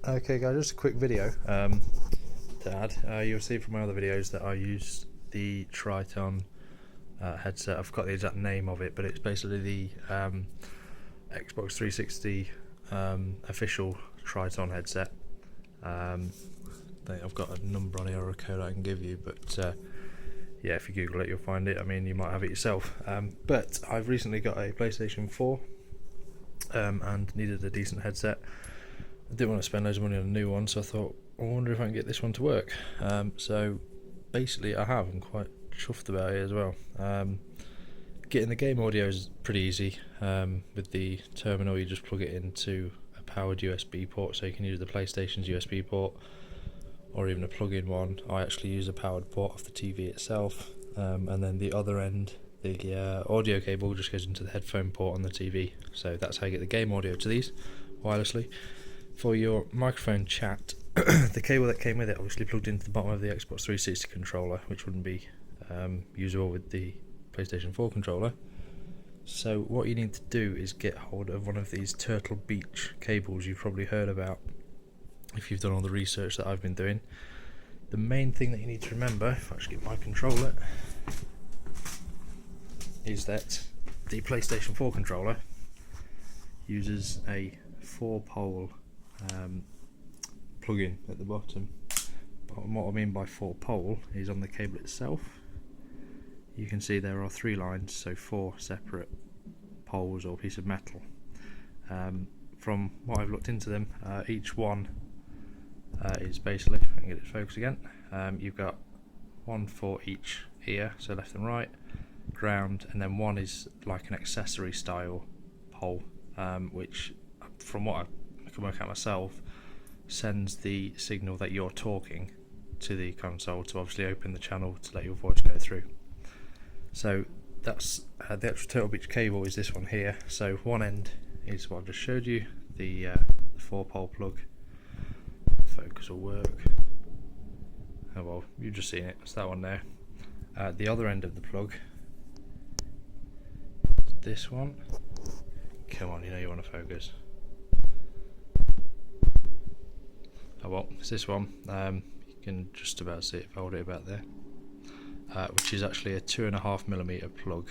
Okay guys, just a quick video to add. You'll see from my other videos that I use the Triton headset. I've got the exact name of it, but it's basically the Xbox 360 official Triton headset. I've got a number on here or a code I can give you, but yeah, if you Google it you'll find it. I mean, you might have it yourself. But I've recently got a PlayStation 4 and needed a decent headset. I didn't want to spend loads of money on a new one, so I thought, I wonder if I can get this one to work. So basically I have. I'm quite chuffed about it as well. Getting the game audio is pretty easy. With the terminal you just plug it into a powered USB port, so you can use the PlayStation's USB port or even a plug-in one. I actually use a powered port off the TV itself, and then the other end, the audio cable just goes into the headphone port on the TV. So that's how you get the game audio to these wirelessly. For your microphone chat, the cable that came with it obviously plugged into the bottom of the Xbox 360 controller, which wouldn't be usable with the PlayStation 4 controller. So what you need to do is get hold of one of these Turtle Beach cables you've probably heard about if you've done all the research that I've been doing. The main thing that you need to remember, if I just get my controller, is that the PlayStation 4 controller uses a 4-pole plug-in at the bottom. But what I mean by 4-pole is on the cable itself you can see there are 3 lines, so 4 separate poles or piece of metal. From what I've looked into them, each one is basically, if I can get it to focus again, you've got one for each ear, so left and right, ground, and then one is like an accessory style pole, which from what I can work out myself sends the signal that you're talking to the console to obviously open the channel to let your voice go through. So that's the actual Turtle Beach cable is this one here. So one end is what I've just showed you, the 4-pole plug. Focus will work. Oh well, you've just seen it, it's that one there. The other end of the plug is this one. Come on, you know you want to focus. Oh well, it's this one. You can just about see it if I hold it about there. Which is actually a 2.5mm plug,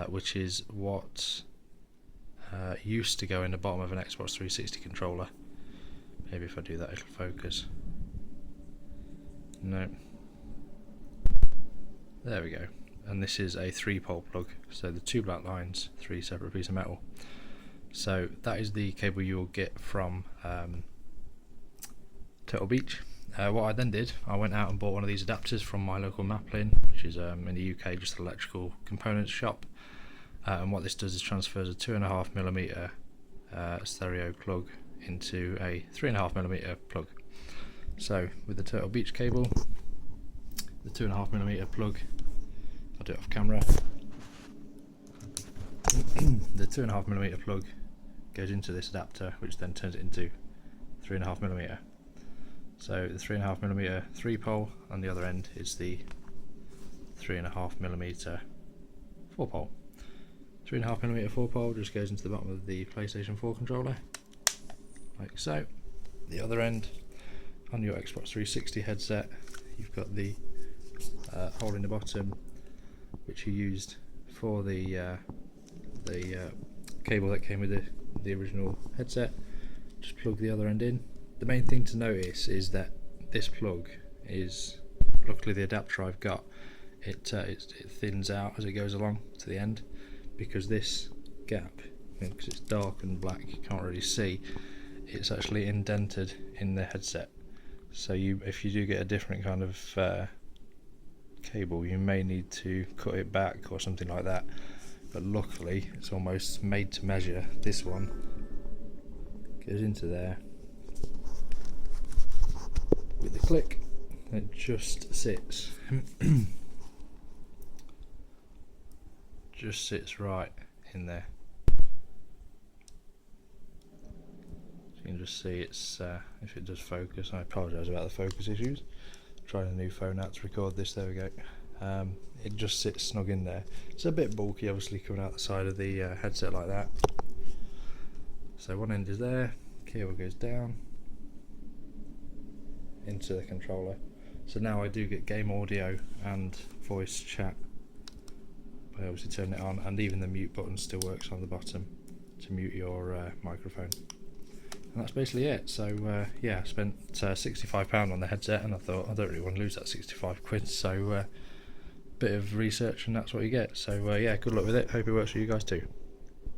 which is what used to go in the bottom of an Xbox 360 controller. Maybe if I do that it'll focus. No. There we go. And this is a 3-pole plug, so the 2 black lines, 3 separate pieces of metal. So that is the cable you will get from Turtle Beach. What I then did, I went out and bought one of these adapters from my local Maplin, which is in the UK just an electrical components shop. And what this does is transfers a 2.5mm stereo plug into a 3.5mm plug. So with the Turtle Beach cable, the 2.5mm plug, I'll do it off camera. The 2.5mm plug goes into this adapter, which then turns it into 3.5mm. So the 3.5mm 3-pole, on the other end is the 3.5mm 4-pole. 3.5mm 4-pole just goes into the bottom of the PlayStation 4 controller, like so. The other end, on your Xbox 360 headset, you've got the hole in the bottom, which you used for the cable that came with the original headset. Just plug the other end in. The main thing to notice is that this plug is, luckily the adapter I've got, it thins out as it goes along to the end, because this gap, because it's dark and black, you can't really see, it's actually indented in the headset. So if you do get a different kind of cable, you may need to cut it back or something like that. But luckily it's almost made to measure. This one goes into there with a click, and it just sits just sits right in there. So you can just see it's if it does focus. I apologise about the focus issues. I'm trying a new phone out to record this. There we go. It just sits snug in there. It's a bit bulky obviously coming out the side of the headset like that. So one end is there, cable goes down, into the controller. So now I do get game audio and voice chat by obviously turning it on, and even the mute button still works on the bottom to mute your microphone. And that's basically it. So yeah, I spent £65 on the headset, and I thought I don't really want to lose that 65 quid, so bit of research and that's what you get. So yeah, good luck with it, hope it works for you guys too.